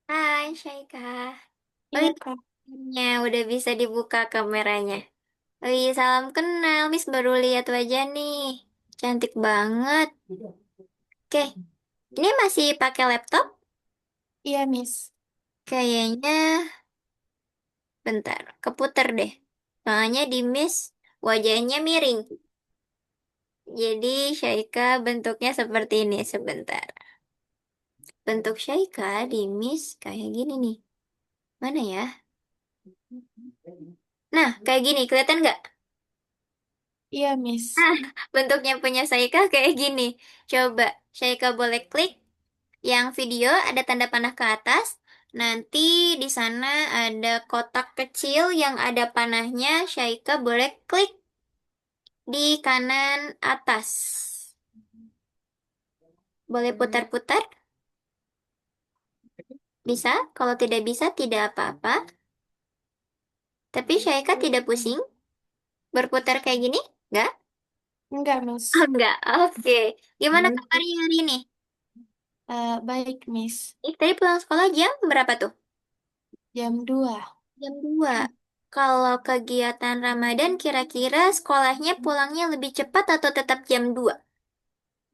Hai Syaika. Oh Iya, iya, Kak. udah bisa dibuka kameranya. Oh iya, salam kenal. Miss baru lihat wajah nih. Cantik banget. Oke, ini masih pakai laptop? Iya, Miss. Kayaknya, bentar, keputer deh. Soalnya di Miss wajahnya miring. Jadi Syaika bentuknya seperti ini sebentar. Bentuk Syaika di Miss kayak gini nih. Mana ya? Nah, kayak gini, kelihatan nggak? Iya, Miss. Nah, bentuknya punya Syaika kayak gini. Coba, Syaika boleh klik yang video ada tanda panah ke atas. Nanti di sana ada kotak kecil yang ada panahnya. Syaika boleh klik di kanan atas. Boleh putar-putar? Bisa? Kalau tidak bisa, tidak apa-apa. Tapi Syaika tidak pusing berputar kayak gini? Enggak? Enggak, Oh, Miss. enggak. Oke. Gimana kabarnya hari ini? Baik, Miss. Tadi pulang sekolah jam berapa tuh? Jam 2. Jam 2. Kalau kegiatan Ramadan kira-kira sekolahnya pulangnya lebih cepat atau tetap jam 2?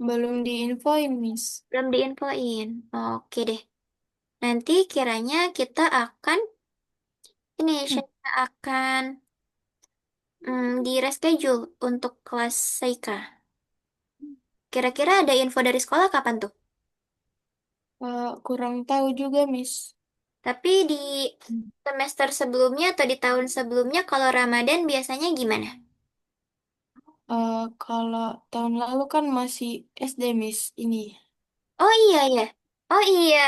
Belum diinfoin, Miss. Belum diinfoin. Oke deh. Nanti kiranya kita akan, saya akan di reschedule untuk kelas Seika. Kira-kira ada info dari sekolah kapan tuh? Kurang tahu juga, Miss. Tapi di semester sebelumnya atau di tahun sebelumnya kalau Ramadan biasanya gimana? Kalau tahun lalu kan masih SD, Miss. Ini. Oh iya ya. Oh iya.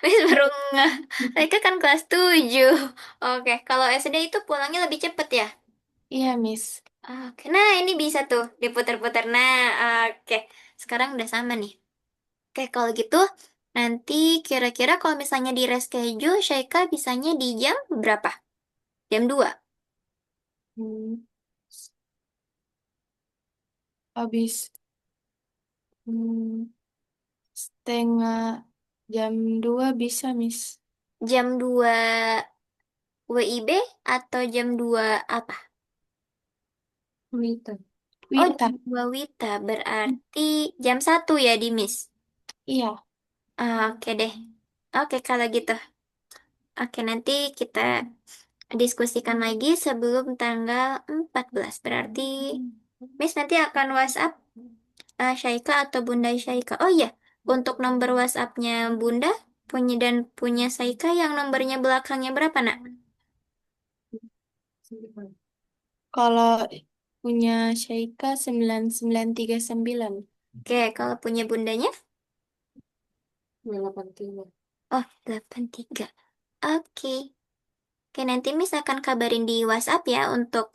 Miss baru ngeh. Mereka kan kelas 7. Oke, kalau SD itu pulangnya lebih cepet ya? Iya, Miss. Oke, nah ini bisa tuh diputar-putar. Nah, oke. Sekarang udah sama nih. Oke, kalau gitu nanti kira-kira kalau misalnya di reschedule, Syaika bisanya di jam berapa? Jam 2. Hmm, Habis hmm, setengah jam 2 bisa, Miss. Jam 2 WIB atau jam 2 apa? Wita. Oh, Wita. jam 2 WITA. Berarti jam 1 ya di Miss? Iya. Oke deh. Oke, kalau gitu. Oke, nanti kita diskusikan lagi sebelum tanggal 14. Berarti Miss nanti akan WhatsApp Syaika atau Bunda Syaika. Oh iya, untuk nomor WhatsAppnya Bunda punya dan punya Syaika yang nomornya belakangnya berapa, Nak? Kalau punya Syaika 9939. Oke, kalau punya Bundanya? 83. Oh, 83. Oke. Oke, nanti Miss akan kabarin di WhatsApp ya untuk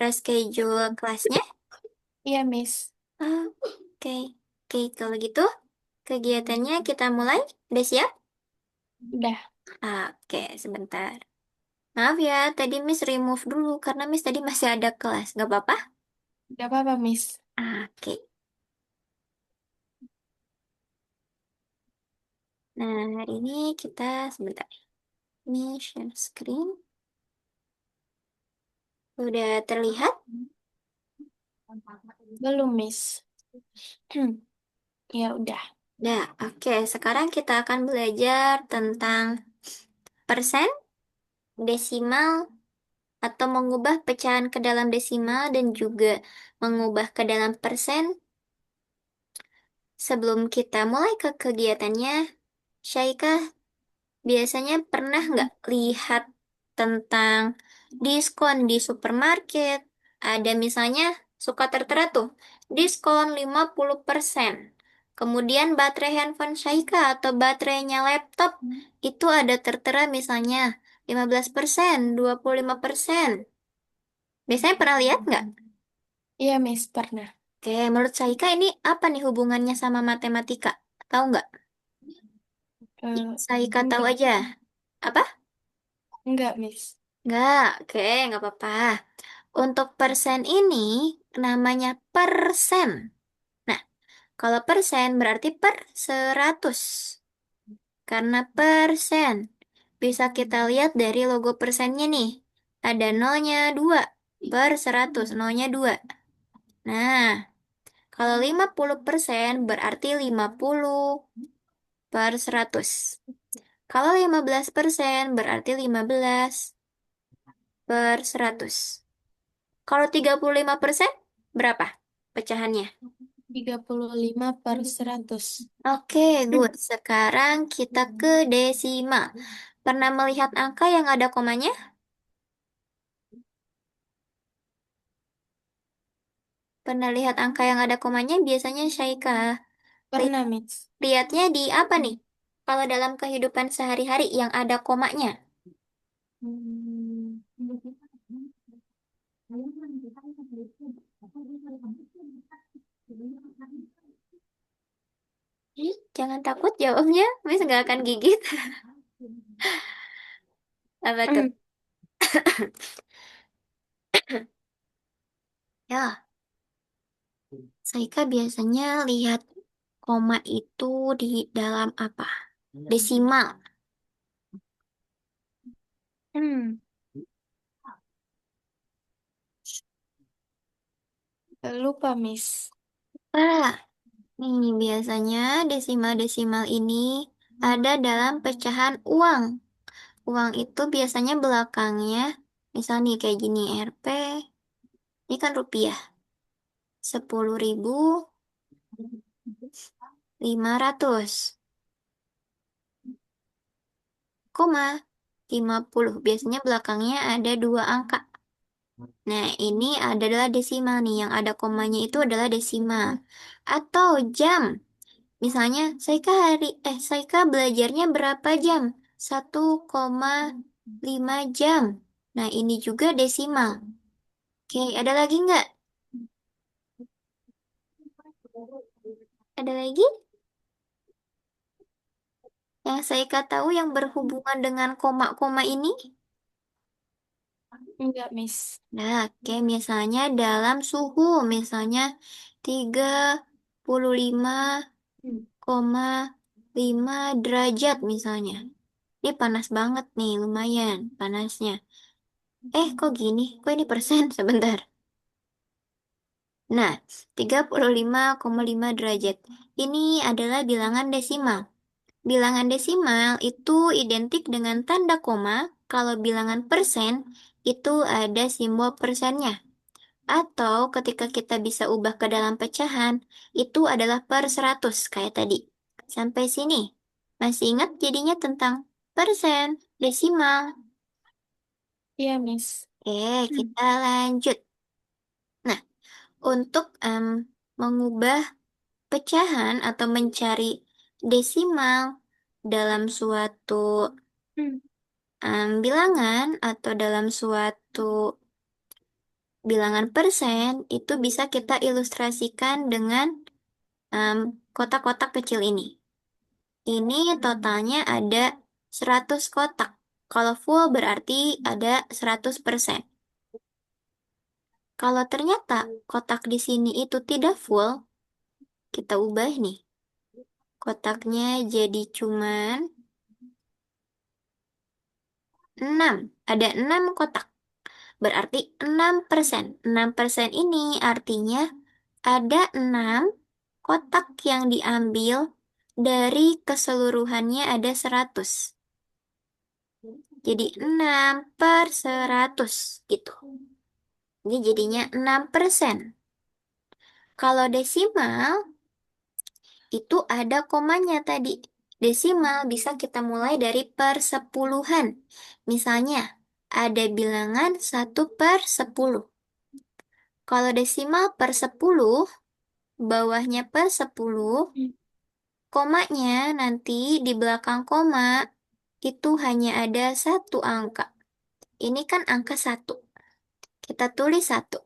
reschedule kelasnya. Iya, Miss. Oke. Oke, kalau gitu kegiatannya kita mulai. Udah siap? Udah. Oke, sebentar. Maaf ya, tadi Miss remove dulu karena Miss tadi masih ada kelas. Gak apa-apa? Gak apa-apa, Miss. Oke. Nah, hari ini kita sebentar. Ini share screen. Udah terlihat? Belum, Miss. Ya udah. Nah, oke. Sekarang kita akan belajar tentang persen, desimal, atau mengubah pecahan ke dalam desimal dan juga mengubah ke dalam persen. Sebelum kita mulai ke kegiatannya, Syaika biasanya pernah nggak lihat tentang diskon di supermarket? Ada misalnya suka tertera tuh, diskon 50%. Kemudian baterai handphone Syaika atau baterainya laptop itu ada tertera misalnya 15%, 25%. Biasanya pernah lihat nggak? Iya, Miss, pernah. Oke, menurut Syaika ini apa nih hubungannya sama matematika? Tahu nggak? Syaika tahu Enggak. aja. Apa? Enggak, Miss. Nggak, oke, nggak apa-apa. Untuk persen ini namanya persen. Nah, kalau persen berarti per 100. Karena persen. Bisa kita lihat dari logo persennya nih. Ada nolnya 2 per 100. Nolnya 2. Nah, kalau 50% berarti 50 per 100. Kalau 15% berarti 15 per 100. Kalau 35% berapa pecahannya? 35/100. Oke, good. Sekarang kita ke desimal. Pernah melihat angka yang ada komanya? Pernah lihat angka yang ada komanya? Biasanya Syaika li- Pernah, Miss. lihatnya di apa nih? Kalau dalam kehidupan sehari-hari yang ada komanya. Hmm. Ih, jangan takut jawabnya, Miss nggak akan gigit. Apa tuh? Ya, Saika biasanya lihat koma itu di dalam apa? Desimal. Hmm. Lupa, Miss. Ah, nih biasanya desimal-desimal ini ada dalam pecahan uang. Uang itu biasanya belakangnya, misal nih kayak gini Rp, ini kan rupiah, 10.500, koma 50. Biasanya belakangnya ada dua angka. Nah, ini adalah desimal nih, yang ada komanya itu adalah desimal. Atau jam. Misalnya, Saika belajarnya berapa jam? 1,5 jam. Nah, ini juga desimal. Oke, ada lagi nggak? Ada lagi? Yang Saika tahu yang berhubungan dengan koma-koma ini? Enggak, Miss. Nah, oke, misalnya dalam suhu, misalnya 35 Hmm. koma 5 derajat misalnya. Ini panas banget nih, lumayan panasnya. Kok gini? Kok ini persen? Sebentar. Nah, 35,5 derajat. Ini adalah bilangan desimal. Bilangan desimal itu identik dengan tanda koma. Kalau bilangan persen, itu ada simbol persennya. Atau ketika kita bisa ubah ke dalam pecahan, itu adalah per 100 kayak tadi. Sampai sini. Masih ingat jadinya tentang persen, desimal. Iya, Miss. Hmm. Kita lanjut. Nah, untuk mengubah pecahan atau mencari desimal dalam suatu bilangan atau dalam suatu bilangan persen, itu bisa kita ilustrasikan dengan em, kotak-kotak kecil ini. Ini totalnya ada 100 kotak. Kalau full berarti ada 100%. Kalau ternyata kotak di sini itu tidak full, kita ubah nih. Kotaknya jadi cuman 6. Ada 6 kotak. Berarti 6%. 6% ini artinya ada 6 kotak yang diambil dari keseluruhannya ada 100. Jadi 6 per 100 gitu. Ini jadinya 6%. Kalau desimal, itu ada komanya tadi. Desimal bisa kita mulai dari persepuluhan. Misalnya, ada bilangan 1/10. Kalau desimal per 10, bawahnya per 10, Hmm. komanya nanti di belakang koma itu hanya ada satu angka. Ini kan angka 1. Kita tulis 1.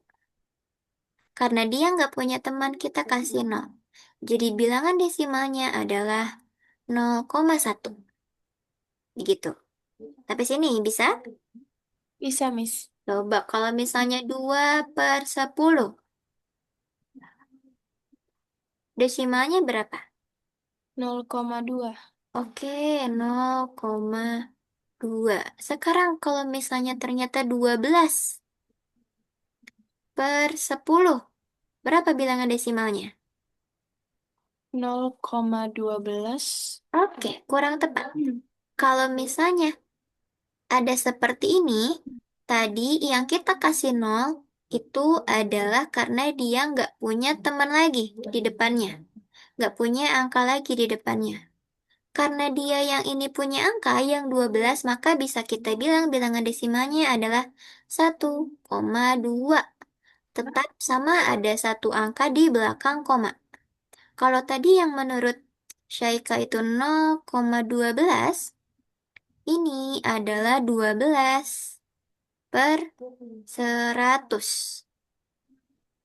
Karena dia nggak punya teman, kita kasih 0. Jadi bilangan desimalnya adalah 0,1. Begitu. Tapi sini bisa? Bisa, Miss. Coba kalau misalnya 2/10. Desimalnya berapa? 0,2. Oke, 0,2. Sekarang kalau misalnya ternyata 12 per 10, berapa bilangan desimalnya? 0,12. Oke, kurang tepat. Kalau misalnya ada seperti ini, tadi yang kita kasih 0 itu adalah karena dia nggak punya teman lagi di depannya. Nggak punya angka lagi di depannya. Karena dia yang ini punya angka yang 12, maka bisa kita bilang bilangan desimalnya adalah 1,2. Tetap sama ada satu angka di belakang koma. Kalau tadi yang menurut Syaika itu 0,12, ini adalah 12 per 100.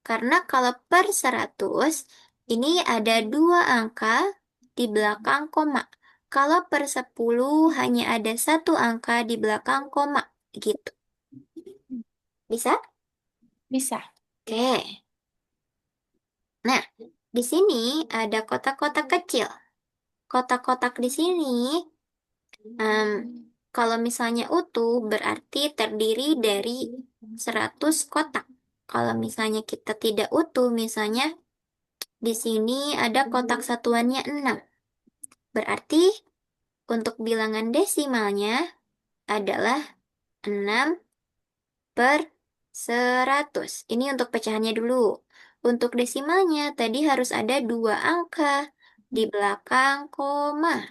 Karena kalau per 100, ini ada dua angka di belakang koma. Kalau per 10 hanya ada satu angka di belakang koma. Gitu. Bisa? Bisa. Oke. Nah, di sini ada kotak-kotak kecil. Kotak-kotak di sini, em, kalau misalnya utuh, berarti terdiri dari 100 kotak. Kalau misalnya kita tidak utuh, misalnya di sini ada kotak satuannya 6. Berarti untuk bilangan desimalnya adalah 6 per 100. Ini untuk pecahannya dulu. Untuk desimalnya tadi harus ada dua angka di belakang koma.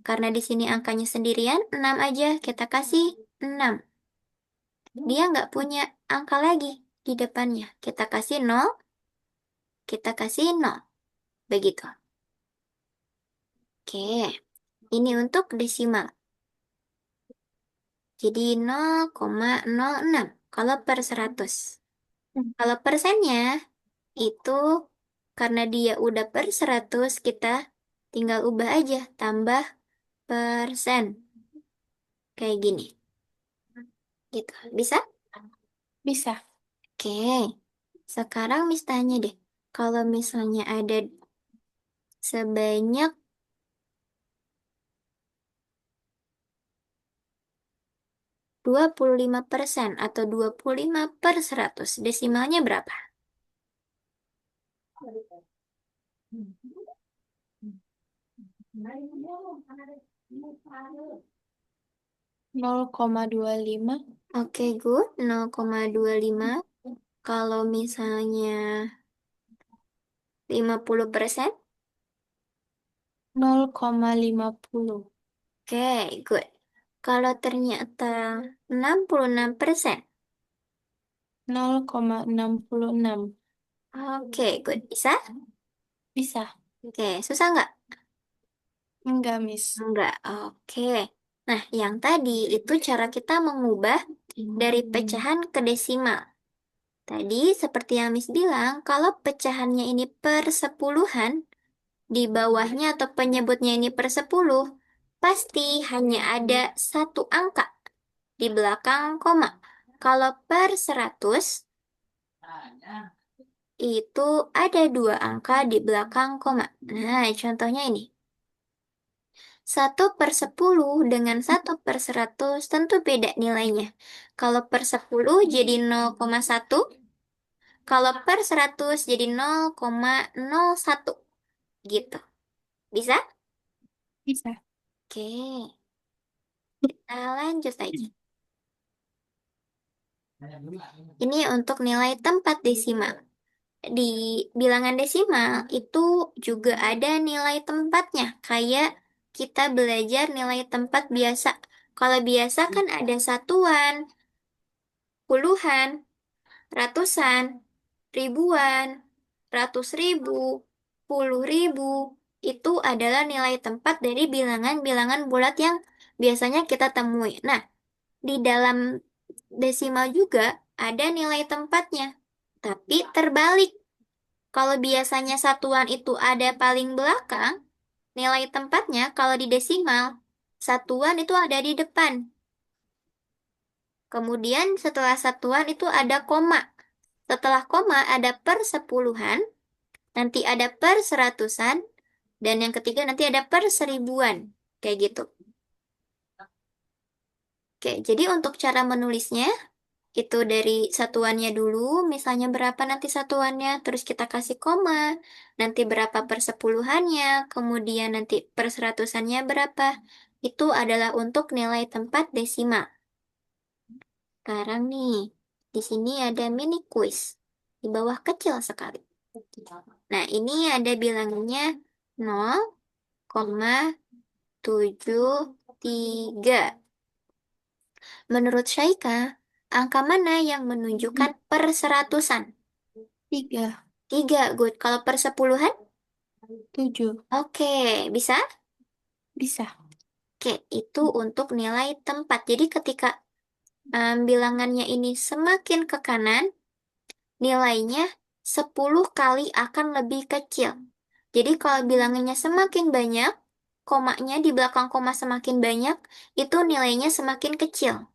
Karena di sini angkanya sendirian, 6 aja kita kasih 6. Dia nggak punya angka lagi di depannya. Kita kasih 0, kita kasih 0. Begitu. Oke, ini untuk desimal. Jadi 0,06 kalau per 100. Kalau persennya itu karena dia udah per 100, kita tinggal ubah aja, tambah persen. Kayak gini. Gitu. Bisa? Bisa. Oke. Sekarang Miss tanya deh. Kalau misalnya ada sebanyak 25% atau 25 per 100, desimalnya berapa? 0,25. Oke, good. 0,25. Kalau misalnya 50%. 0,50. Oke, good. Kalau ternyata 66%. 0,66. Oke, good. Bisa? Bisa. Oke, susah nggak? Enggak, Miss. Enggak. Oke. Nah, yang tadi itu cara kita mengubah dari pecahan ke desimal. Tadi seperti yang Miss bilang, kalau pecahannya ini per sepuluhan, di bawahnya atau penyebutnya ini per 10, pasti hanya ada satu angka di belakang koma. Kalau per 100, itu ada dua angka di belakang koma. Nah, contohnya ini. 1/10 dengan 1/100 tentu beda nilainya. Kalau per 10 jadi 0,1, kalau per 100 jadi 0,01. Gitu. Bisa? Bisa. Oke, kita lanjut lagi. Ini untuk nilai tempat desimal. Di bilangan desimal itu juga ada nilai tempatnya. Kayak kita belajar nilai tempat biasa. Kalau biasa kan ada satuan, puluhan, ratusan, ribuan, ratus ribu, puluh ribu. Itu adalah nilai tempat dari bilangan-bilangan bulat yang biasanya kita temui. Nah, di dalam desimal juga ada nilai tempatnya. Tapi terbalik. Kalau biasanya satuan itu ada paling belakang, nilai tempatnya kalau di desimal, satuan itu ada di depan. Kemudian setelah satuan itu ada koma. Setelah koma ada per sepuluhan, nanti ada per seratusan, dan yang ketiga nanti ada per seribuan. Kayak gitu. Oke, jadi untuk cara menulisnya, itu dari satuannya dulu, misalnya berapa nanti satuannya, terus kita kasih koma, nanti berapa persepuluhannya, kemudian nanti perseratusannya berapa. Itu adalah untuk nilai tempat desimal. Sekarang nih, di sini ada mini quiz. Di bawah kecil sekali. Nah, ini ada bilangannya 0,73. Menurut Syaika, angka mana yang menunjukkan perseratusan? 3, Tiga, good. Kalau persepuluhan? 7. Oke, bisa? Bisa. Oke, itu untuk nilai tempat. Jadi ketika bilangannya ini semakin ke kanan, nilainya 10 kali akan lebih kecil. Jadi kalau bilangannya semakin banyak, komanya di belakang koma semakin banyak, itu nilainya semakin kecil.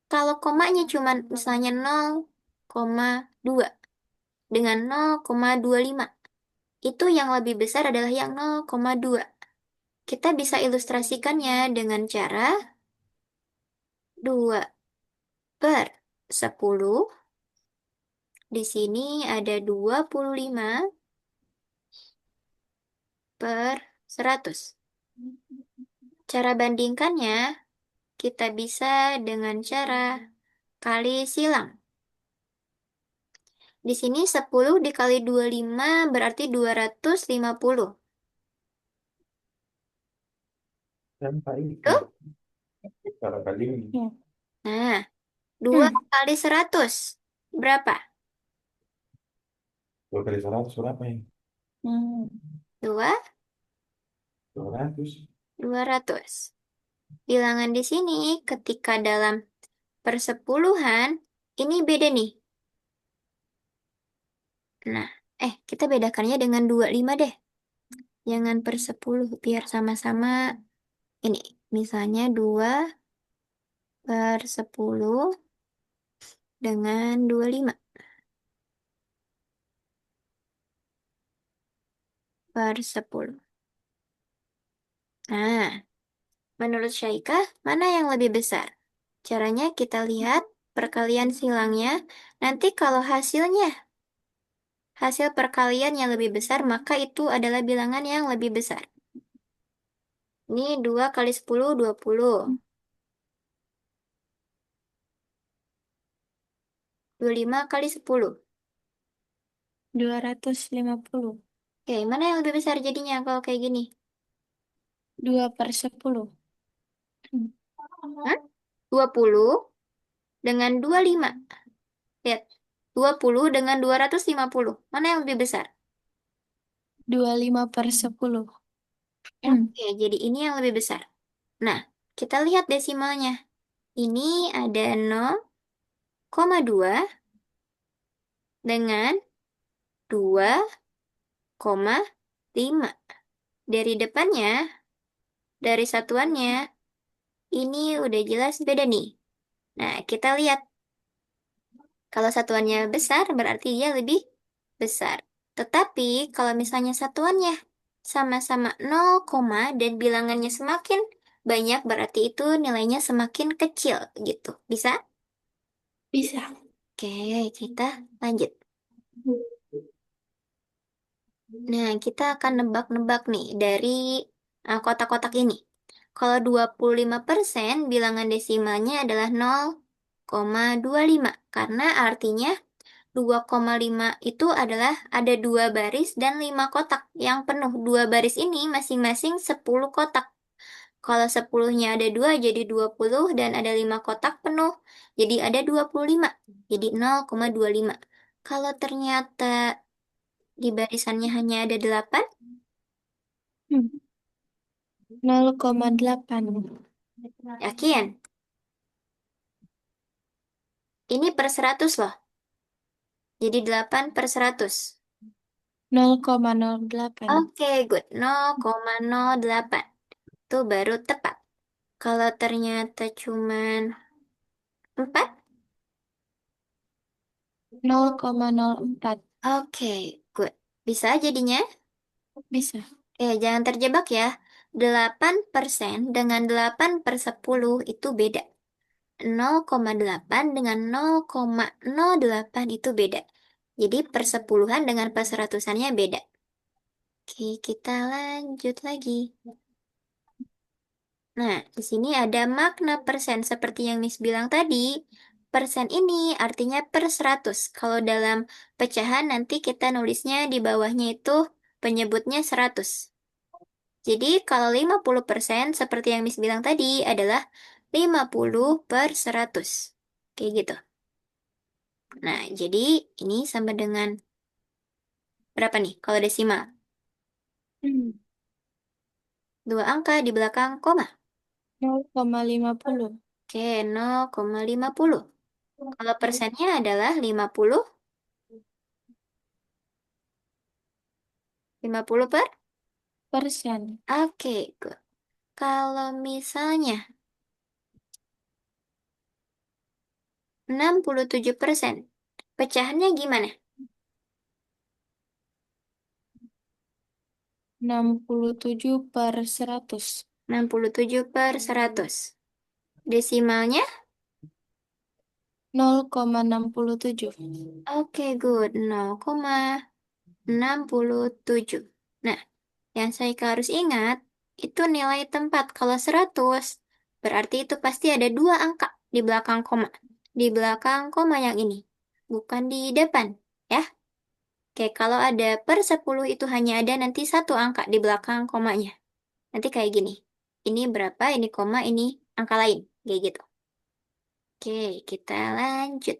Kalau komanya cuma misalnya 0,2 dengan 0,25, itu yang lebih besar adalah yang 0,2. Kita bisa ilustrasikannya dengan cara 2 per 10. Di sini ada 25 per 100. Cara bandingkannya, kita bisa dengan cara kali silang. Di sini 10 dikali 25 berarti 250. Tanpa itu, Tuh. cara kali Ya. Nah, 2 Hmm. kali 100. Berapa? 2 kali 100 berapa ya? Hmm. 2, 200. 200. Bilangan di sini ketika dalam persepuluhan, ini beda nih. Nah, kita bedakannya dengan 25 deh. Jangan per 10, biar sama-sama ini. Misalnya 2 per 10 dengan 25 per 10. Nah, menurut Syaika, mana yang lebih besar? Caranya kita lihat perkalian silangnya. Nanti kalau hasil perkalian yang lebih besar, maka itu adalah bilangan yang lebih besar. Ini 2 kali 10, 20. 25 kali 10. 250. Oke, mana yang lebih besar jadinya kalau kayak gini? 2/10. Hmm. Hah? 20 dengan 25. Lihat, 20 dengan 250. Mana yang lebih besar? 25/10. Hmm. Oke, jadi ini yang lebih besar. Nah, kita lihat desimalnya. Ini ada 0,2 dengan 2,5. Dari depannya, dari satuannya, ini udah jelas beda nih. Nah, kita lihat. Kalau satuannya besar, berarti dia lebih besar. Tetapi, kalau misalnya satuannya sama-sama 0, dan bilangannya semakin banyak, berarti itu nilainya semakin kecil, gitu. Bisa? Bisa. Oke, kita lanjut. Nah, kita akan nebak-nebak nih dari kotak-kotak ini. Kalau 25% bilangan desimalnya adalah 0,25. Karena artinya 2,5 itu adalah ada 2 baris dan 5 kotak yang penuh. 2 baris ini masing-masing 10 kotak. Kalau 10-nya ada 2 jadi 20 dan ada 5 kotak penuh. Jadi ada 25. Jadi 0,25. Kalau ternyata di barisannya hanya ada 8, Hmm. 0,8. yakin? Ini per 100 loh. Jadi 8 per 100. 0,08. Oke, good. 0,08. Itu baru tepat. Kalau ternyata cuman 4. 0,04. Oke, good. Bisa jadinya? Bisa. Jangan terjebak ya. 8% dengan 8/10 itu beda. 0,8 dengan 0,08 itu beda. Jadi persepuluhan dengan perseratusannya beda. Oke, kita lanjut lagi. Nah, di sini ada makna persen seperti yang Miss bilang tadi. Persen ini artinya per 100. Kalau dalam pecahan nanti kita nulisnya di bawahnya itu penyebutnya 100. Jadi kalau 50% seperti yang Miss bilang tadi adalah 50/100. Kayak gitu. Nah, jadi ini sama dengan berapa nih kalau desimal? Hmm. Dua angka di belakang koma. 0,50. Oke, 0,50. Kalau persennya adalah 50, 50 per? Persen. Oke, good. Kalau misalnya 67%, pecahannya gimana? 67/100. 67/100. Desimalnya? 0,67. Oke, good. 0,67. Nah, yang saya harus ingat, itu nilai tempat. Kalau 100, berarti itu pasti ada dua angka di belakang koma. Di belakang koma yang ini. Bukan di depan, ya. Oke, kalau ada per 10 itu hanya ada nanti satu angka di belakang komanya. Nanti kayak gini. Ini berapa, ini koma, ini angka lain. Kayak gitu. Oke, kita lanjut.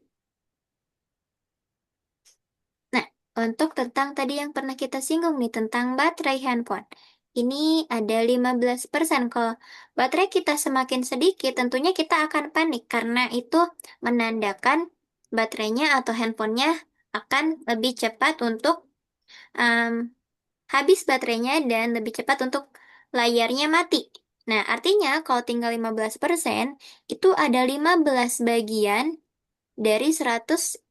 Nah, untuk tentang tadi yang pernah kita singgung nih, tentang baterai handphone. Ini ada 15%. Kalau baterai kita semakin sedikit, tentunya kita akan panik karena itu menandakan baterainya atau handphonenya akan lebih cepat untuk em, habis baterainya dan lebih cepat untuk layarnya mati. Nah, artinya kalau tinggal 15%, itu ada 15 bagian dari 100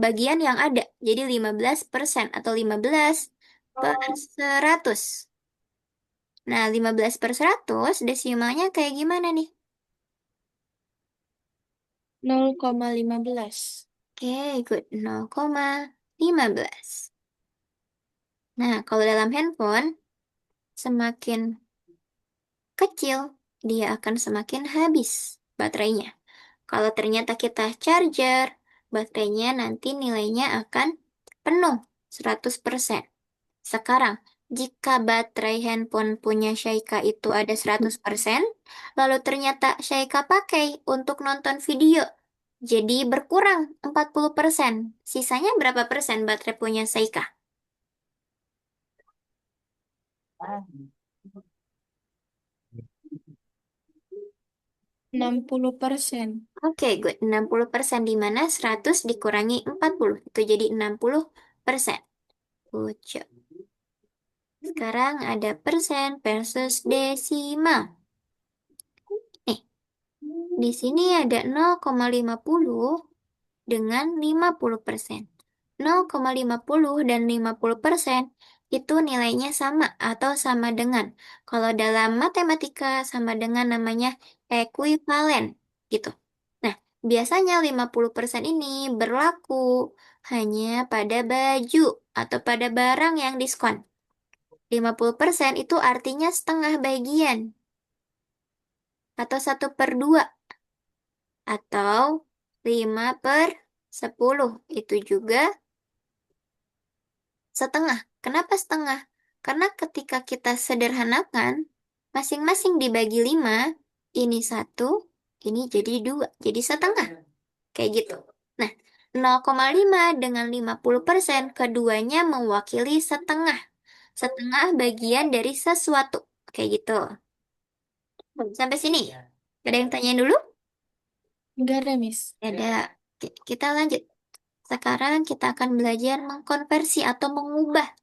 bagian yang ada. Jadi 15% atau 15/100. Nah, 15/100 desimalnya kayak gimana nih? 0,15. Oke, good. 0,15. Nah, kalau dalam handphone, semakin kecil, dia akan semakin habis baterainya. Kalau ternyata kita charger, baterainya nanti nilainya akan penuh 100%. Sekarang, jika baterai handphone punya Syaika itu ada 100%, lalu ternyata Syaika pakai untuk nonton video, jadi berkurang 40%. Sisanya berapa persen baterai punya Syaika? 60%. Oke, good. 60% di mana 100 dikurangi 40. Itu jadi 60%. Good job. Sekarang ada persen versus desimal. Nih, di sini ada 0,50 dengan 50%. 0,50 dan 50% itu nilainya sama atau sama dengan. Kalau dalam matematika sama dengan namanya ekuivalen gitu. Nah, biasanya 50% ini berlaku hanya pada baju atau pada barang yang diskon. 50% itu artinya setengah bagian atau 1/2 atau 5/10 itu juga setengah. Kenapa setengah? Karena ketika kita sederhanakan, masing-masing dibagi 5, ini satu, ini jadi 2, jadi setengah. Kayak gitu. Nah, 0,5 dengan 50% keduanya mewakili setengah. Setengah bagian dari sesuatu. Kayak gitu. Sampai sini. Ada yang tanya dulu? Enggak ada, Miss. Ada. Oke, kita lanjut. Sekarang kita akan belajar mengkonversi atau mengubah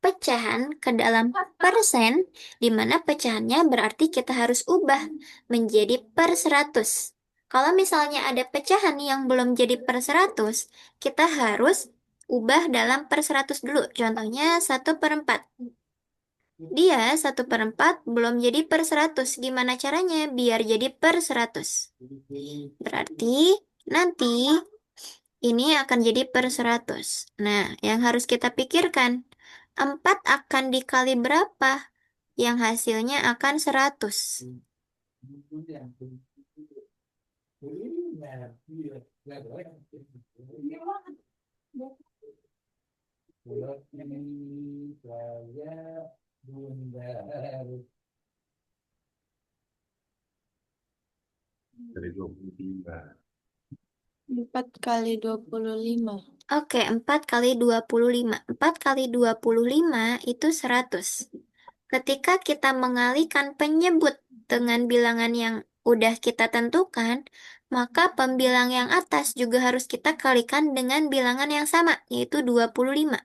pecahan ke dalam persen, di mana pecahannya berarti kita harus ubah menjadi per 100. Kalau misalnya ada pecahan yang belum jadi per 100, kita harus ubah dalam per 100 dulu. Contohnya 1/4. Dia 1/4 belum jadi per 100. Gimana caranya biar jadi per 100? Berarti nanti ini akan jadi per 100. Nah, yang harus kita pikirkan, 4 akan dikali berapa? Yang hasilnya akan 100. dari 25. 4 kali 25. Oke, 4 kali 25. 4 kali 25 itu 100. Ketika kita mengalihkan penyebut dengan bilangan yang udah kita tentukan, maka pembilang yang atas juga harus kita kalikan dengan bilangan yang sama, yaitu 25.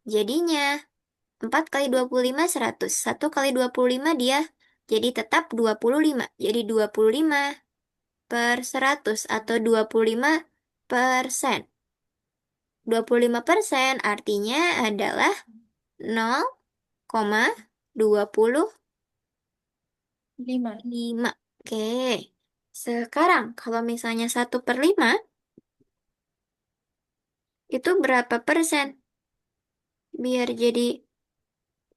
Jadinya, 4 kali 25, 100. 1 kali 25 dia jadi tetap 25. Jadi 25/100 atau 25%. 25% artinya adalah 0,25. 5. Oke. Sekarang kalau misalnya 1/5 itu berapa persen? Biar jadi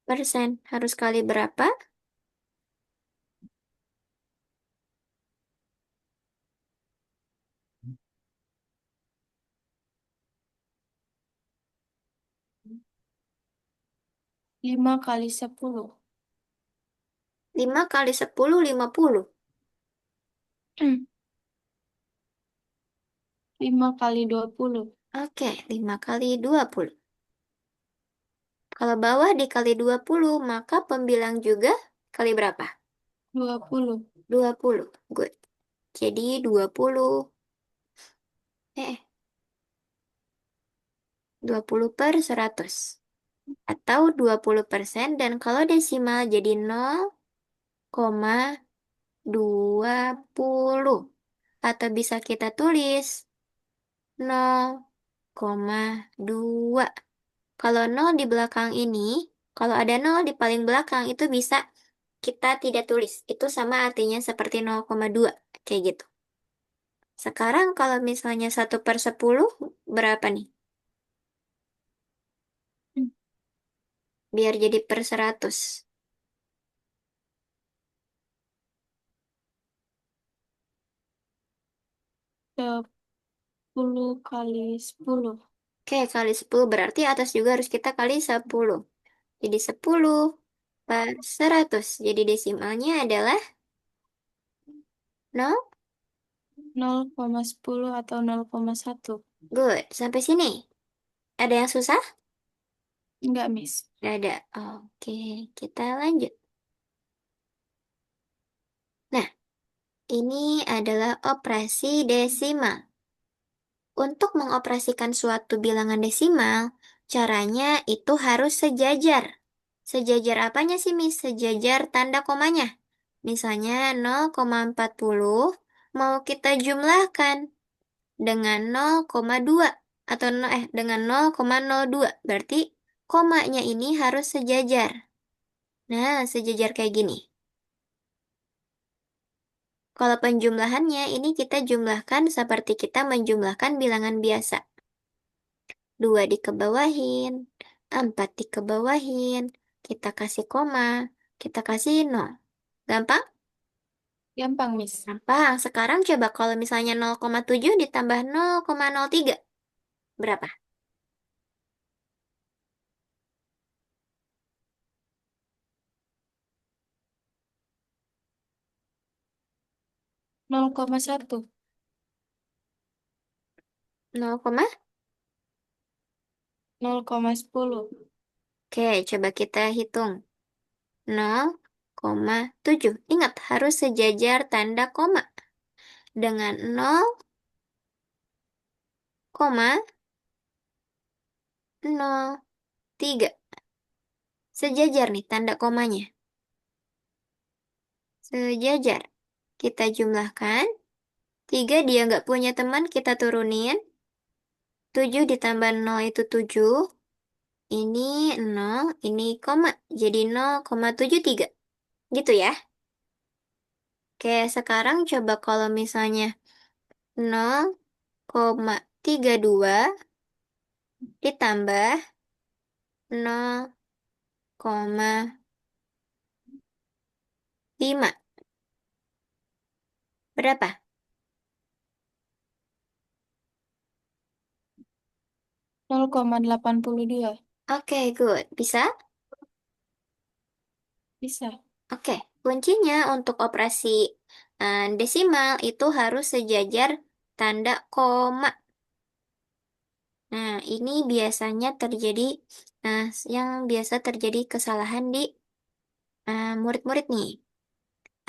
persen harus kali berapa? 5 kali 10. 5 kali 10, 50. 5 kali 20. Oke, 5 kali 20. Kalau bawah dikali 20, maka pembilang juga kali berapa? 20. 20. Good. Jadi 20. Eh, 20/100. Atau 20%. Dan kalau desimal jadi 0,20. Atau bisa kita tulis 0,2. Kalau 0 di belakang ini, kalau ada 0 di paling belakang, itu bisa kita tidak tulis. Itu sama artinya seperti 0,2. Kayak gitu. Sekarang kalau misalnya 1/10, berapa nih? Biar jadi per 100. 10 kali 10. Oke, kali 10 berarti atas juga harus kita kali 10. Jadi 10/100. Jadi desimalnya adalah 0. 0,10 atau 0,1. Good. Sampai sini. Ada yang susah? Enggak, Miss. Nggak ada. Oke, kita lanjut. Nah, ini adalah operasi desimal. Untuk mengoperasikan suatu bilangan desimal, caranya itu harus sejajar. Sejajar apanya sih, Miss? Sejajar tanda komanya. Misalnya 0,40 mau kita jumlahkan dengan 0,2 atau dengan 0,02. Berarti komanya ini harus sejajar. Nah, sejajar kayak gini. Kalau penjumlahannya ini kita jumlahkan seperti kita menjumlahkan bilangan biasa. 2 dikebawahin, 4 dikebawahin, kita kasih koma, kita kasih nol. Gampang? Gampang, Miss. Gampang. Sekarang coba kalau misalnya 0,7 ditambah 0,03. Berapa? 0,1. 0, 0,10. oke, coba kita hitung. 0,7. Ingat, harus sejajar tanda koma. Dengan 0,03. Sejajar nih tanda komanya. Sejajar. Kita jumlahkan. 3 dia nggak punya teman, kita turunin. 7 ditambah 0 itu 7. Ini 0, ini koma. Jadi 0,73. Gitu ya. Oke, sekarang coba kalau misalnya 0,32 ditambah 0,5. Berapa? 0,82. Oke, good. Bisa? Bisa. Oke, kuncinya untuk operasi desimal itu harus sejajar tanda koma. Nah, ini biasanya terjadi, nah, yang biasa terjadi kesalahan di murid-murid nih.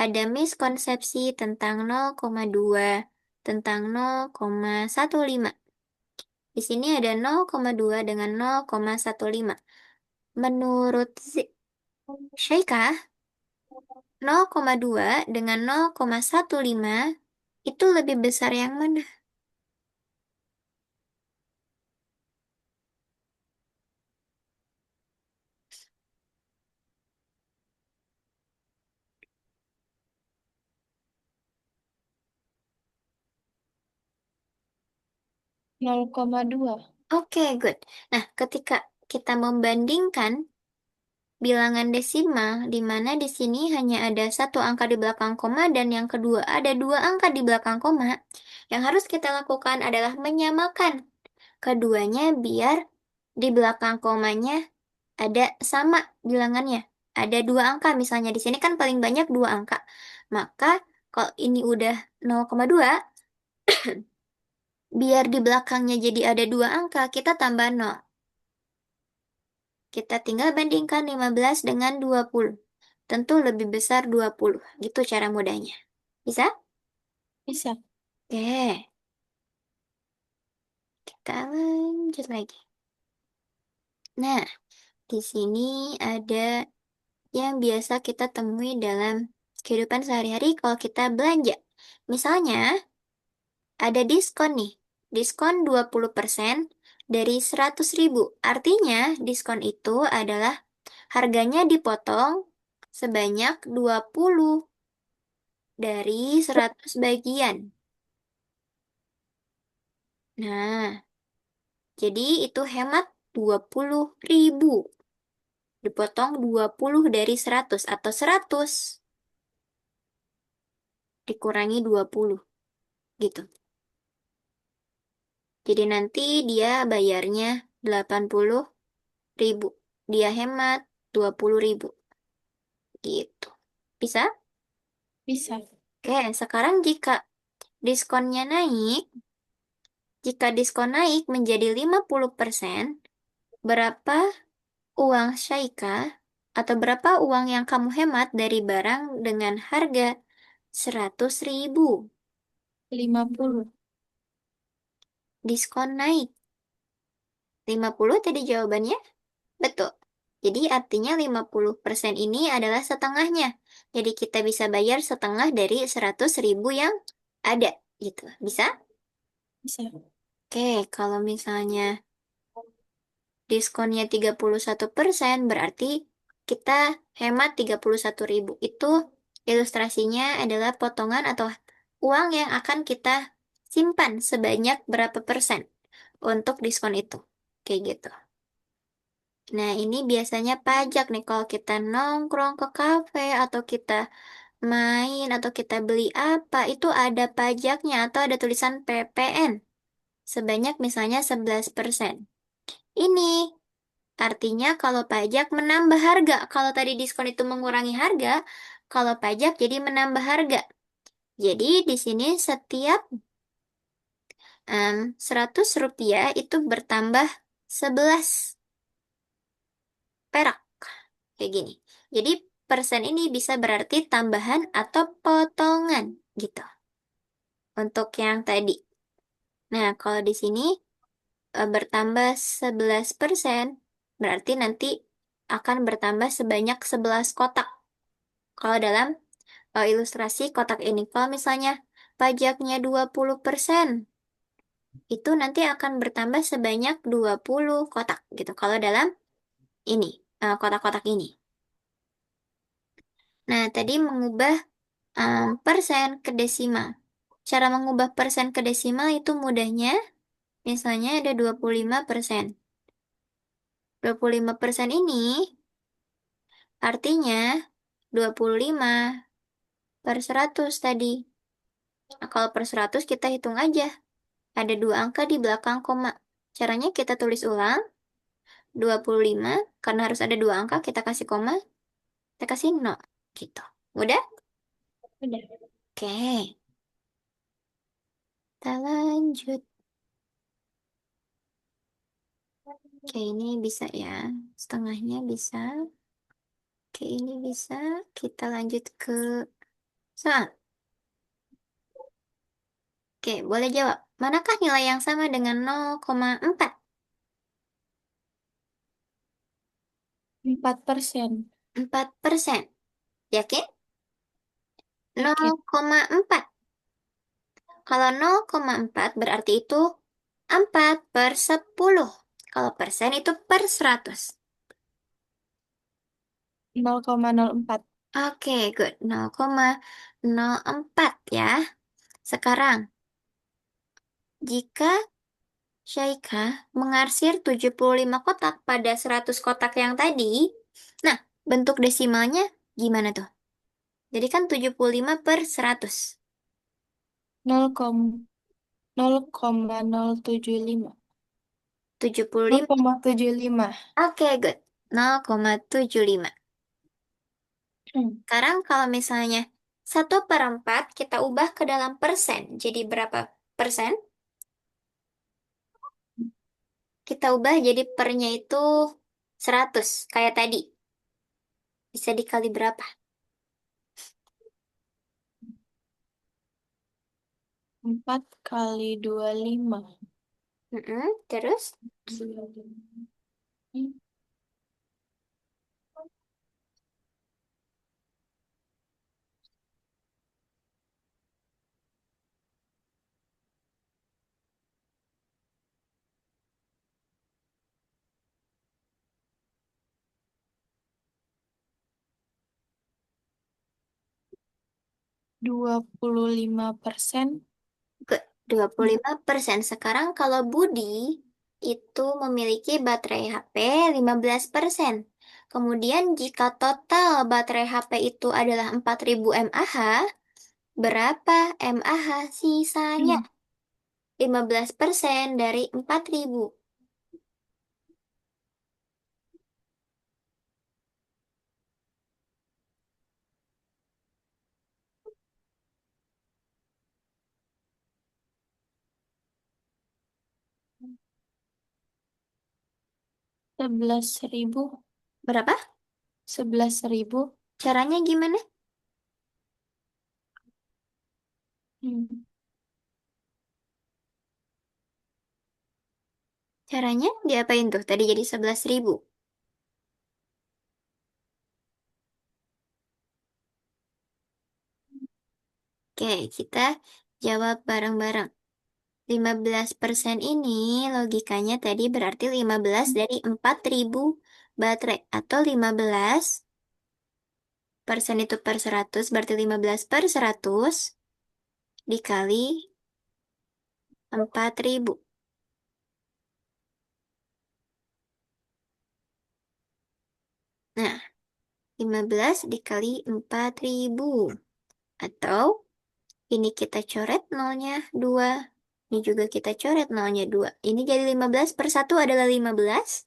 Ada miskonsepsi tentang 0,2, tentang 0,15. Di sini ada 0,2 dengan 0,15. Menurut Syaika, 0,2 dengan 0,15 itu lebih besar yang mana? 0,2. Oke, good. Nah, ketika kita membandingkan bilangan desimal, di mana di sini hanya ada satu angka di belakang koma dan yang kedua ada dua angka di belakang koma, yang harus kita lakukan adalah menyamakan keduanya biar di belakang komanya ada sama bilangannya. Ada dua angka, misalnya di sini kan paling banyak dua angka. Maka kalau ini udah 0,2, biar di belakangnya jadi ada dua angka, kita tambah 0. Kita tinggal bandingkan 15 dengan 20. Tentu lebih besar 20. Gitu cara mudahnya. Bisa? Bisa. Oke, kita lanjut lagi. Nah, di sini ada yang biasa kita temui dalam kehidupan sehari-hari kalau kita belanja. Misalnya, ada diskon nih. Diskon 20% dari 100.000. Artinya, diskon itu adalah harganya dipotong sebanyak 20 dari 100 bagian. Nah, jadi itu hemat 20.000. Dipotong 20 dari 100 atau 100 dikurangi 20 gitu. Jadi nanti dia bayarnya 80.000. Dia hemat 20.000 gitu. Bisa? Bisa. Oke, sekarang diskonnya naik, jika diskon naik menjadi 50%, berapa uang Syaika atau berapa uang yang kamu hemat dari barang dengan harga 100.000? 50. Diskon naik. 50 tadi jawabannya? Betul. Jadi artinya 50% ini adalah setengahnya. Jadi kita bisa bayar setengah dari 100.000 yang ada. Gitu. Bisa? Bisa. Oke, kalau misalnya diskonnya 31%, berarti kita hemat 31.000. Itu ilustrasinya adalah potongan atau uang yang akan kita simpan sebanyak berapa persen untuk diskon itu. Kayak gitu. Nah, ini biasanya pajak nih kalau kita nongkrong ke kafe atau kita main atau kita beli apa, itu ada pajaknya atau ada tulisan PPN sebanyak misalnya 11%. Ini artinya kalau pajak menambah harga. Kalau tadi diskon itu mengurangi harga, kalau pajak jadi menambah harga. Jadi di sini setiap 100 rupiah itu bertambah 11 perak. Kayak gini. Jadi persen ini bisa berarti tambahan atau potongan gitu. Untuk yang tadi. Nah, kalau di sini bertambah 11%, berarti nanti akan bertambah sebanyak 11 kotak. Kalau dalam ilustrasi kotak ini, kalau misalnya pajaknya 20%, itu nanti akan bertambah sebanyak 20 kotak gitu. Kalau dalam ini, kotak-kotak ini. Nah, tadi mengubah persen ke desimal. Cara mengubah persen ke desimal itu mudahnya, misalnya ada 25%. 25% ini artinya 25 per 100 tadi. Nah, kalau per 100 kita hitung aja. Ada dua angka di belakang koma. Caranya kita tulis ulang. 25, karena harus ada dua angka, kita kasih koma, kita kasih 0. Gitu. Udah? Udah. Oke. Kita lanjut. Oke, ini bisa ya. Setengahnya bisa. Oke, ini bisa. Kita lanjut ke soal. Oke, boleh jawab. Manakah nilai yang sama dengan 0,4? 4%. 4%. Yakin? Yakin. 0,4. Kalau 0,4 berarti itu 4 per 10. Kalau persen itu per 100. 0,04. Oke, good. 0,04 ya. Sekarang, jika Syaika mengarsir 75 kotak pada 100 kotak yang tadi, nah, bentuk desimalnya gimana tuh? Jadi kan 75 per 100. 0,075. 75. 0,75. Oke, good. 0,75. Hmm. Sekarang kalau misalnya 1/4 kita ubah ke dalam persen, jadi berapa persen? Kita ubah jadi pernya itu 100, kayak tadi. Bisa dikali berapa? 4 kali 25. Terus 25%. ke 25%. Sekarang kalau Budi itu memiliki baterai HP 15%. Kemudian jika total baterai HP itu adalah 4000 mAh, berapa mAh sisanya? 15% dari 4000. 11.000. Berapa? 11.000. Caranya gimana? Hmm. Caranya diapain tuh? Tadi jadi 11.000. Oke, kita jawab bareng-bareng. 15% ini logikanya tadi berarti 15 dari 4000 baterai. Atau 15% itu per 100 berarti 15 per 100 dikali 4000. Nah, 15 dikali 4000. Atau ini kita coret nolnya 2. Ini juga kita coret nolnya 2. Ini jadi 15 per 1 adalah 15.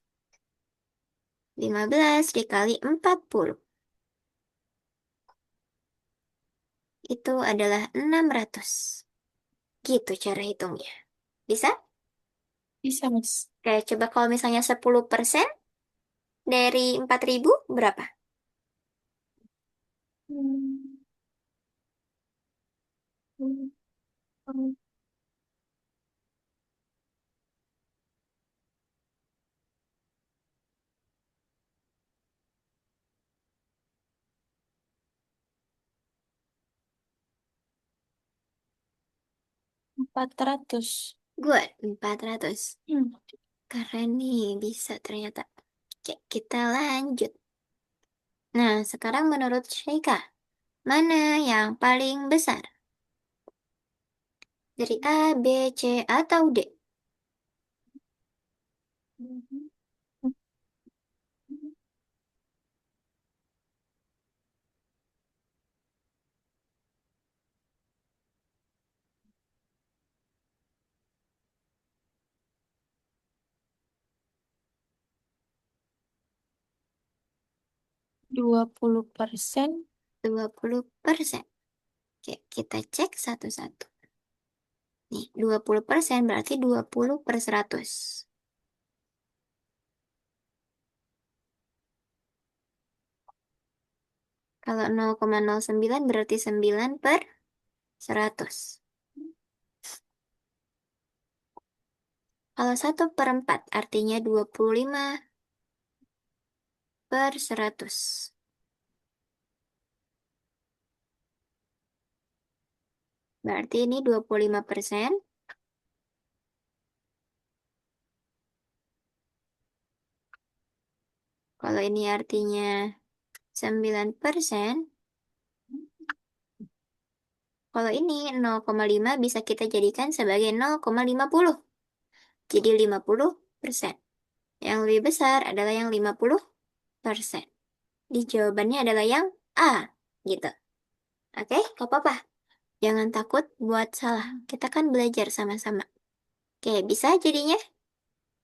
15 dikali 40. Itu adalah 600. Gitu cara hitungnya. Bisa? Bisa, Mas. Oke, coba kalau misalnya 10% dari 4000 berapa? Hmm. Hmm. Hmm. 400. Good, 400. Hmm. Keren nih, bisa ternyata. Oke, kita lanjut. Nah, sekarang menurut Syaika, mana yang paling besar? Dari A, B, C, atau D? 20%. 20%. Oke, kita cek satu-satu. Nih, 20% berarti 20/100. Kalau 0,09 berarti 9/100. Kalau 1/4 artinya 25/100. Berarti ini 25%. Kalau ini artinya 9%. Kalau ini 0,5 bisa kita jadikan sebagai 0,50. Jadi 50%. Yang lebih besar adalah yang 50%. Di jawabannya adalah yang A. Gitu. Oke, gak apa-apa. Jangan takut buat salah. Kita kan belajar sama-sama. Oke, bisa jadinya?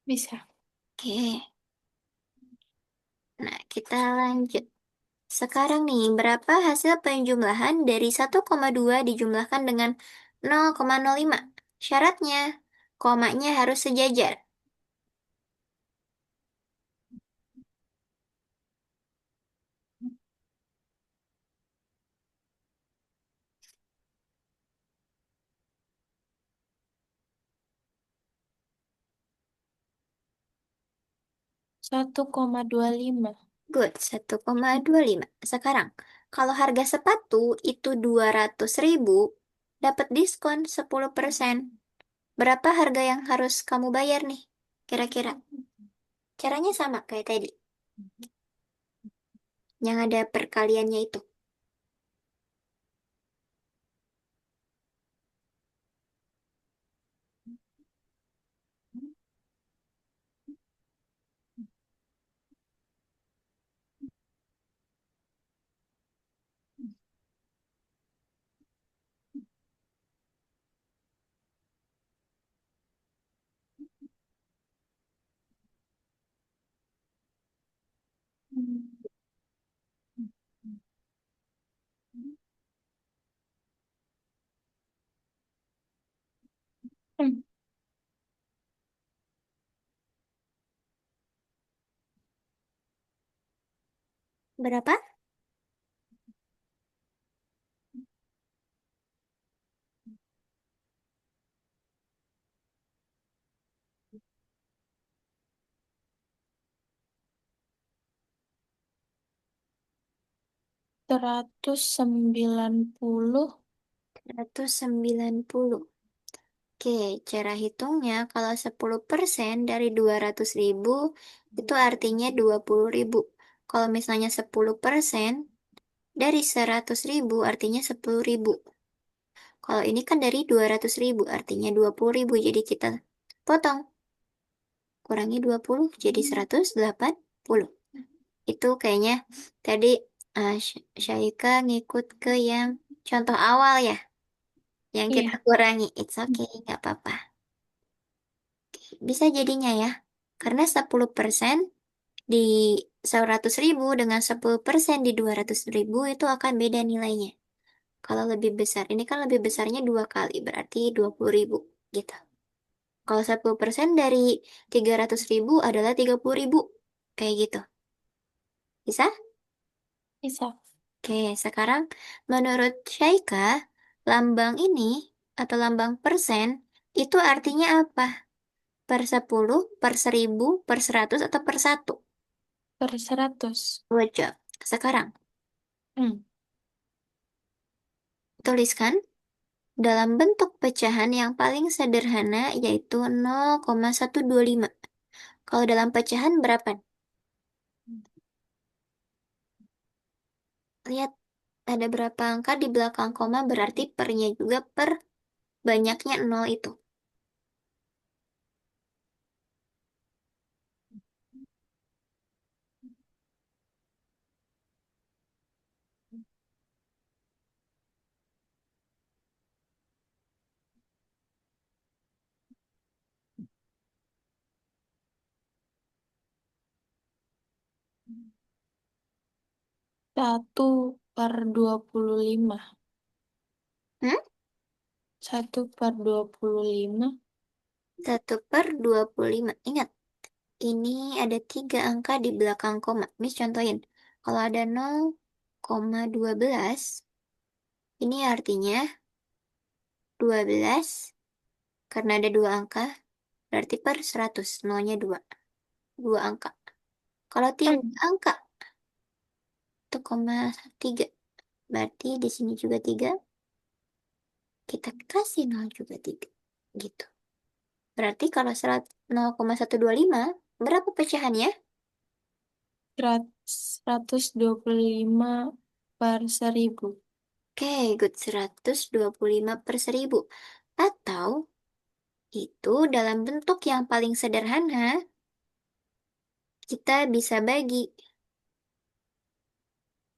Bisa. Oke. Nah, kita lanjut. Sekarang nih, berapa hasil penjumlahan dari 1,2 dijumlahkan dengan 0,05? Syaratnya, komanya harus sejajar. 1,25. Good, 1,25. Sekarang, kalau harga sepatu itu 200.000, dapat diskon 10%. Berapa harga yang harus kamu bayar nih? Kira-kira. Caranya sama kayak tadi. Yang ada perkaliannya itu. Hmm. Berapa? 190. 190. Oke, cara hitungnya kalau 10% dari 200.000 itu artinya 20.000. Kalau misalnya 10% dari 100.000 artinya 10.000. Kalau ini kan dari 200.000 artinya 20.000. Jadi kita potong. Kurangi 20 jadi 180. Itu kayaknya tadi Syaika ngikut ke yang contoh awal ya. Yang kita Iya. kurangi. It's okay, nggak apa-apa. Bisa jadinya ya. Karena 10% di 100.000 dengan 10% di 200.000 itu akan beda nilainya. Kalau lebih besar, ini kan lebih besarnya 2 kali, berarti 20.000 gitu. Kalau 10% dari 300.000 adalah 30.000. Kayak gitu. Bisa? Bisa. Oke, sekarang menurut Syaika, lambang ini atau lambang persen itu artinya apa? Per 10, per 1000, per 100, atau per 1? Per 100. Good job. Sekarang, Hmm. tuliskan dalam bentuk pecahan yang paling sederhana yaitu 0,125. Kalau dalam pecahan berapa? Lihat, ada berapa angka di belakang koma, berarti pernya juga per banyaknya 0 itu. Satu per 25. Hmm? 1/25. 1/25. Ingat, ini ada 3 angka di belakang koma. Miss contohin. Kalau ada 0,12, ini artinya 12, karena ada 2 angka, berarti per 100. Nolnya 2. 2 angka. Kalau 3 angka, 1,3. Berarti di sini juga 3. Kita kasih 0 juga 3. Gitu. Berarti kalau 0,125, berapa pecahannya? 125 per 1000. Oke, good. 125/1000. Atau itu dalam bentuk yang paling sederhana, kita bisa bagi.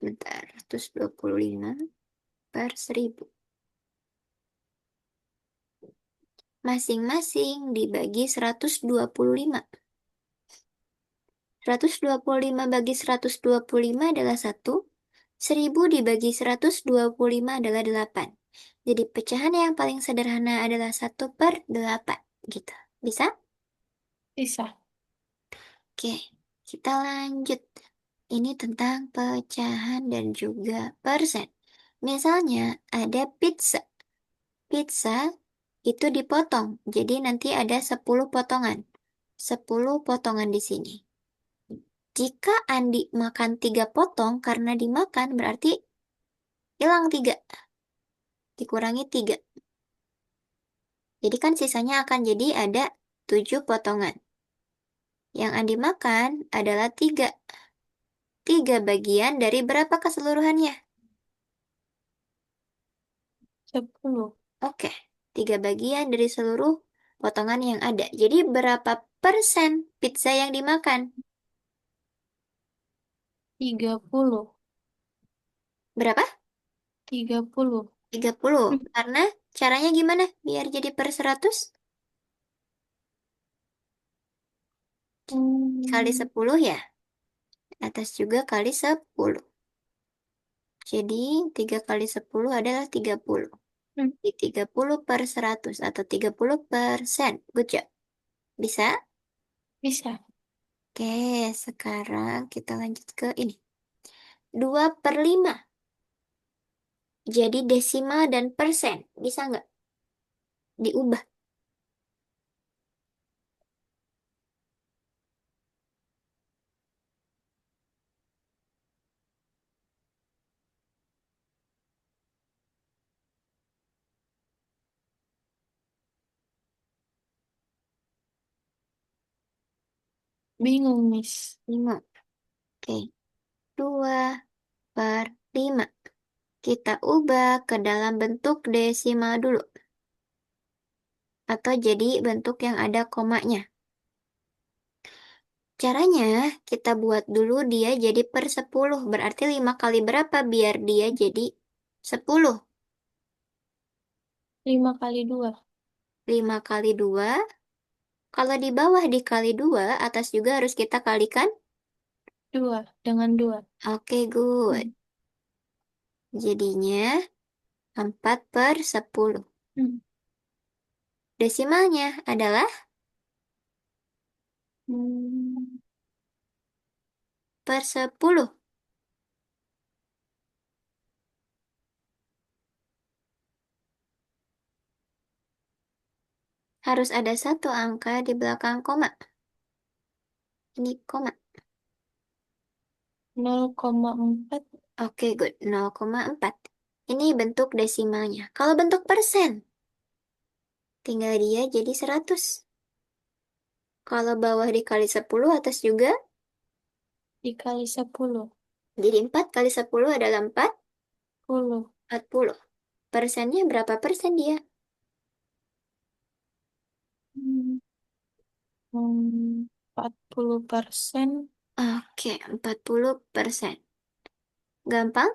Bentar, 125/1000. Masing-masing dibagi 125. 125 bagi 125 adalah 1. 1000 dibagi 125 adalah 8. Jadi pecahan yang paling sederhana adalah 1/8. Gitu. Bisa? Bisa. Oke, kita lanjut. Ini tentang pecahan dan juga persen. Misalnya ada pizza. Pizza itu dipotong. Jadi nanti ada 10 potongan. 10 potongan di sini. Jika Andi makan 3 potong karena dimakan berarti hilang 3. Dikurangi 3. Jadi kan sisanya akan jadi ada 7 potongan. Yang Andi makan adalah 3. 3 bagian dari berapa keseluruhannya? 10. Oke, 3 bagian dari seluruh potongan yang ada. Jadi berapa persen pizza yang dimakan? 30. Berapa? 30. 30. Karena caranya gimana biar jadi per 100? Kali Hmm. 10 ya. Atas juga kali 10. Jadi 3 kali 10 adalah 30. Hmm. Di 30/100 atau 30%. Good job. Bisa? Bisa. Oke, sekarang kita lanjut ke ini. 2/5. Jadi desimal dan persen. Bisa nggak diubah? Bingung, Miss. 5. Oke, 2/5. Kita ubah ke dalam bentuk desimal dulu. Atau jadi bentuk yang ada komanya. Caranya, kita buat dulu dia jadi per 10. Berarti 5 kali berapa biar dia jadi 10? 5 kali 2. 5 kali 2. Kalau di bawah dikali 2, atas juga harus kita kalikan. 2 dengan 2. Oke, good. Jadinya 4/10. Hmm. Desimalnya adalah Hmm. per 10. Harus ada satu angka di belakang koma. Ini koma. 0,4. Oke, good. 0,4. Ini bentuk desimalnya. Kalau bentuk persen, tinggal dia jadi 100. Kalau bawah dikali 10, atas juga. Dikali 10. Jadi 4 kali 10 adalah 10. 40. Persennya berapa persen dia? Hmm, 40%. Oke, 40%. Gampang?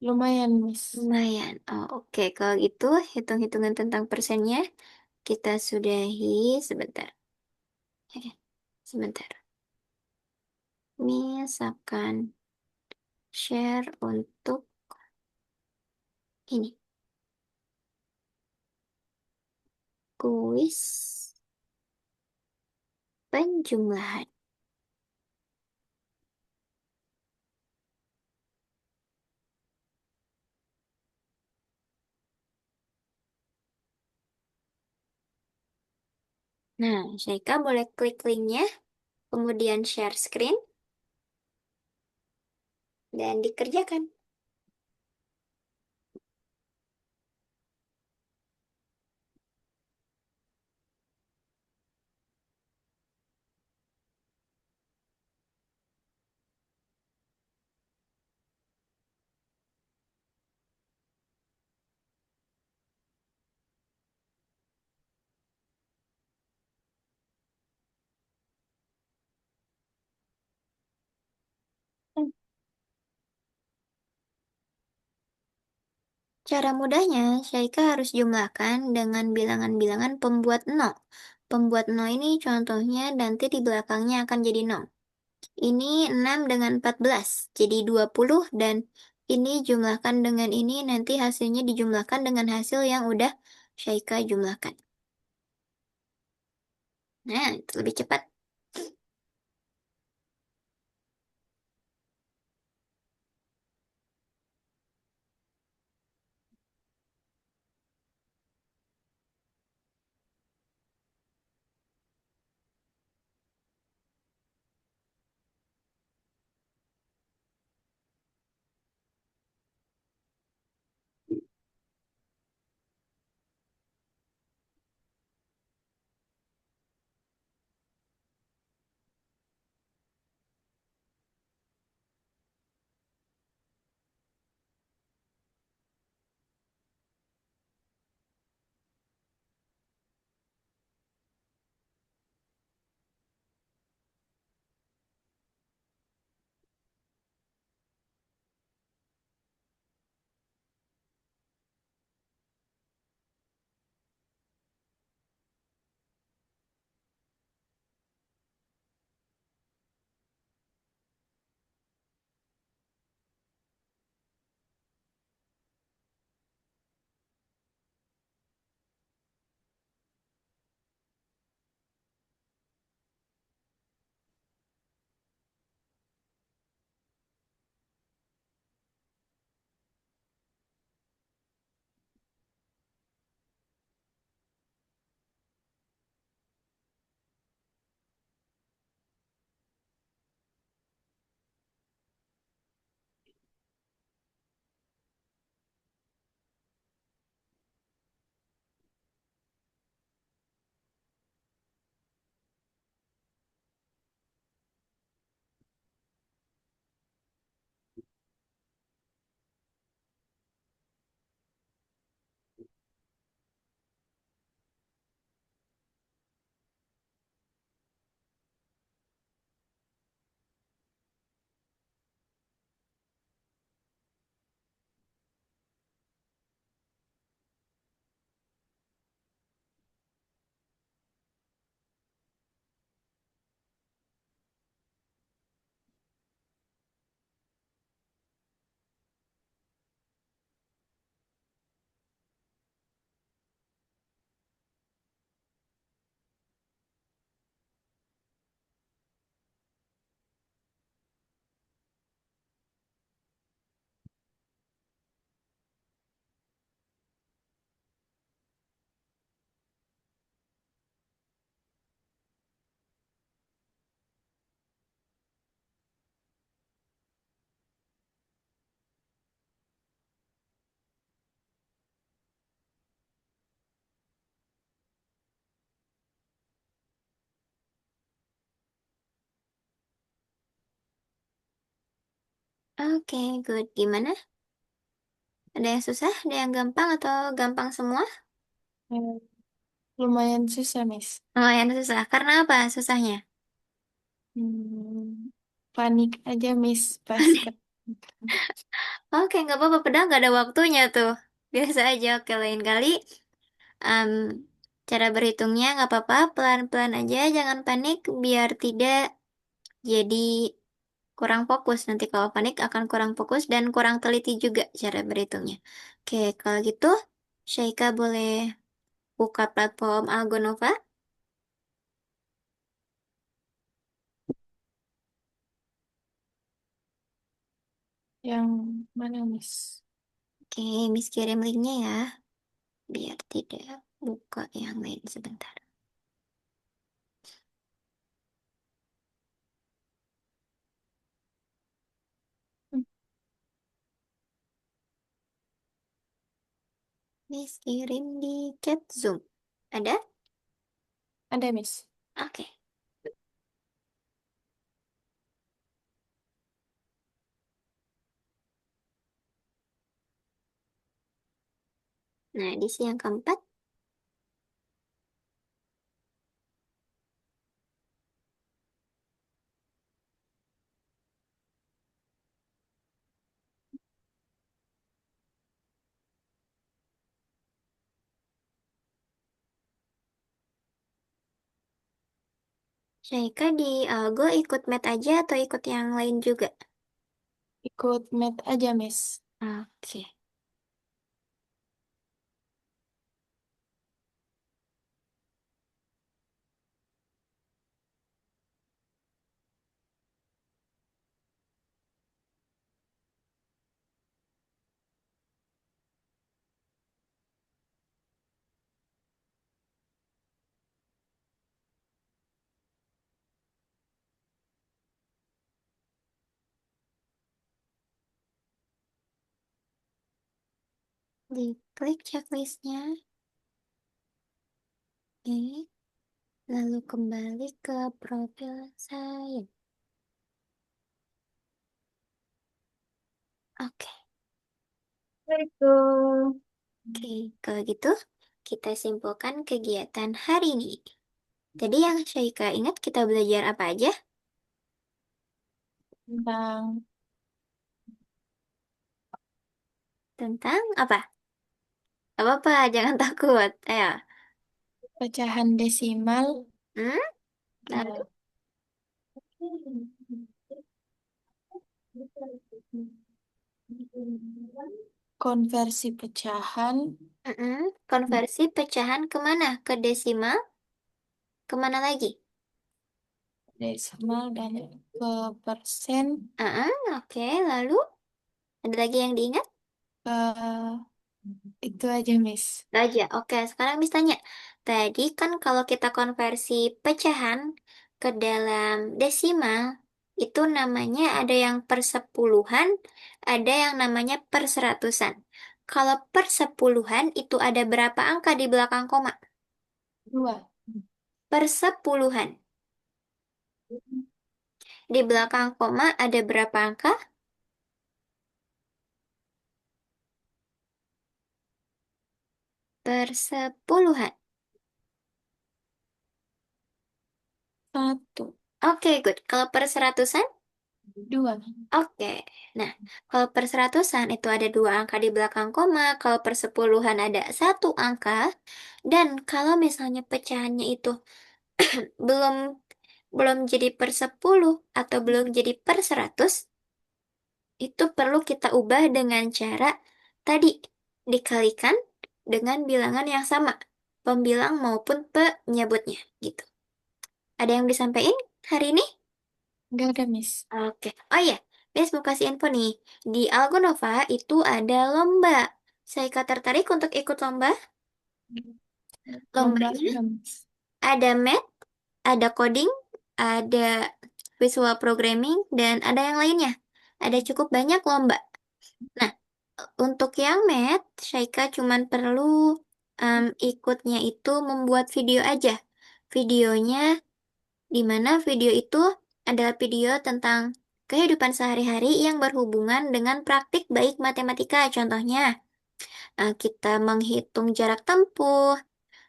Lumayan, Miss. Lumayan. Oh, oke. Kalau gitu, hitung-hitungan tentang persennya kita sudahi sebentar. Oke, sebentar. Misalkan share untuk ini. Kuis penjumlahan. Nah, Syaika boleh klik linknya, kemudian share screen, dan dikerjakan. Cara mudahnya, Syaika harus jumlahkan dengan bilangan-bilangan pembuat nol. Pembuat nol ini contohnya nanti di belakangnya akan jadi nol. Ini 6 dengan 14, jadi 20 dan ini jumlahkan dengan ini nanti hasilnya dijumlahkan dengan hasil yang udah Syaika jumlahkan. Nah, itu lebih cepat. Oke, good. Gimana? Ada yang susah, ada yang gampang atau gampang semua? Eh, lumayan susah, Miss. Oh, yang susah. Karena apa susahnya? Panik aja, Miss, pas ke... Oke, nggak apa-apa. Padahal nggak ada waktunya tuh. Biasa aja. Oke, lain kali. em, cara berhitungnya nggak apa-apa. Pelan-pelan aja. Jangan panik. Biar tidak jadi kurang fokus. Nanti kalau panik akan kurang fokus dan kurang teliti juga cara berhitungnya. Oke, kalau gitu, Syaika boleh buka platform Algonova. Yang mana, Miss? Oke, Miss kirim linknya ya. Biar tidak buka yang lain sebentar. Miss kirim di chat Zoom. Ada? Ada, Miss. Oke. Nah, edisi yang keempat. Syaika di Algo ikut Met aja atau ikut yang lain juga? Ikut med aja, Miss. Oke. Diklik checklistnya. Oke. Lalu kembali ke profil saya. Oke. Itu. Oke, kalau gitu kita simpulkan kegiatan hari ini. Tadi yang Syaika ingat kita belajar apa aja? Tentang Tentang apa? Apa-apa, jangan takut. Ayo. pecahan desimal, Hmm? Lalu? eh, konversi pecahan, Mm-mm. Konversi pecahan kemana? Ke desimal? Kemana lagi? desimal dan ke persen, Oke, lalu ada lagi yang diingat? ke itu aja, Miss. Itu aja. Oke, sekarang Miss tanya. Tadi kan kalau kita konversi pecahan ke dalam desimal, itu namanya ada yang per sepuluhan, ada yang namanya per seratusan. Kalau per sepuluhan itu ada berapa angka di belakang koma? Dua. Per sepuluhan. Di belakang koma ada berapa angka? Per sepuluhan. Satu. Oke, good. Kalau per seratusan? Dua. Oke. Nah, kalau per seratusan itu ada dua angka di belakang koma. Kalau per sepuluhan ada satu angka. Dan kalau misalnya pecahannya itu belum belum jadi per 10 atau belum jadi per 100, itu perlu kita ubah dengan cara tadi dikalikan dengan bilangan yang sama, pembilang maupun penyebutnya gitu. Ada yang disampaikan hari ini? Enggak ada, Miss. Oke. Oh iya, Miss mau kasih info nih. Di Algonova itu ada lomba. Saya tertarik untuk ikut lomba. Lomba Lombanya apa, Miss? ada math, ada coding, ada visual programming, dan ada yang lainnya. Ada cukup banyak lomba. Nah, untuk yang math, Syaika cuman perlu ikutnya itu membuat video aja. Videonya, di mana video itu adalah video tentang kehidupan sehari-hari yang berhubungan dengan praktik baik matematika. Contohnya, kita menghitung jarak tempuh,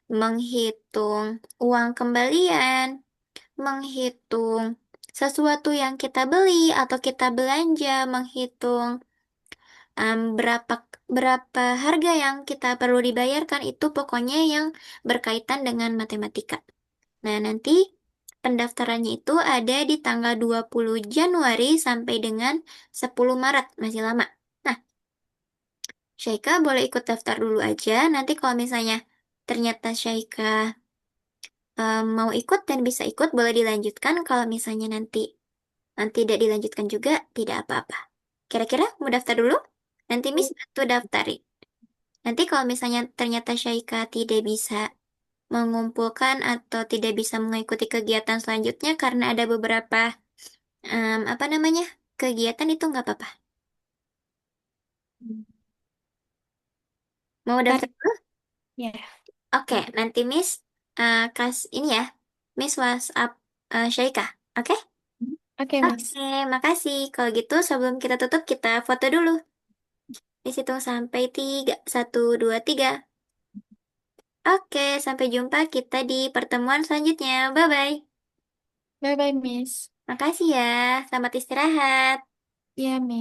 menghitung uang kembalian, menghitung sesuatu yang kita beli atau kita belanja, menghitung berapa berapa harga yang kita perlu dibayarkan itu pokoknya yang berkaitan dengan matematika. Nah, nanti pendaftarannya itu ada di tanggal 20 Januari sampai dengan 10 Maret, masih lama. Nah, Syaika boleh ikut daftar dulu aja. Nanti kalau misalnya ternyata Syaika mau ikut dan bisa ikut, boleh dilanjutkan. Kalau misalnya nanti tidak dilanjutkan juga, tidak apa-apa. Kira-kira mau daftar dulu? Nanti Miss bantu daftarin. Nanti kalau misalnya ternyata Syaika tidak bisa mengumpulkan atau tidak bisa mengikuti kegiatan selanjutnya karena ada beberapa apa namanya kegiatan itu nggak apa-apa. Mau daftar Ntar, dulu? ya. Oke, nanti Miss kas ini ya, Miss WhatsApp Syaika. Oke? Oke, Miss. Oke, makasih. Kalau gitu sebelum kita tutup kita foto dulu. Dihitung sampai 3, 1, 2, 3. Oke, sampai jumpa kita di pertemuan selanjutnya. Bye-bye. Bye-bye, Miss. Makasih ya. Selamat istirahat. Ya, Miss.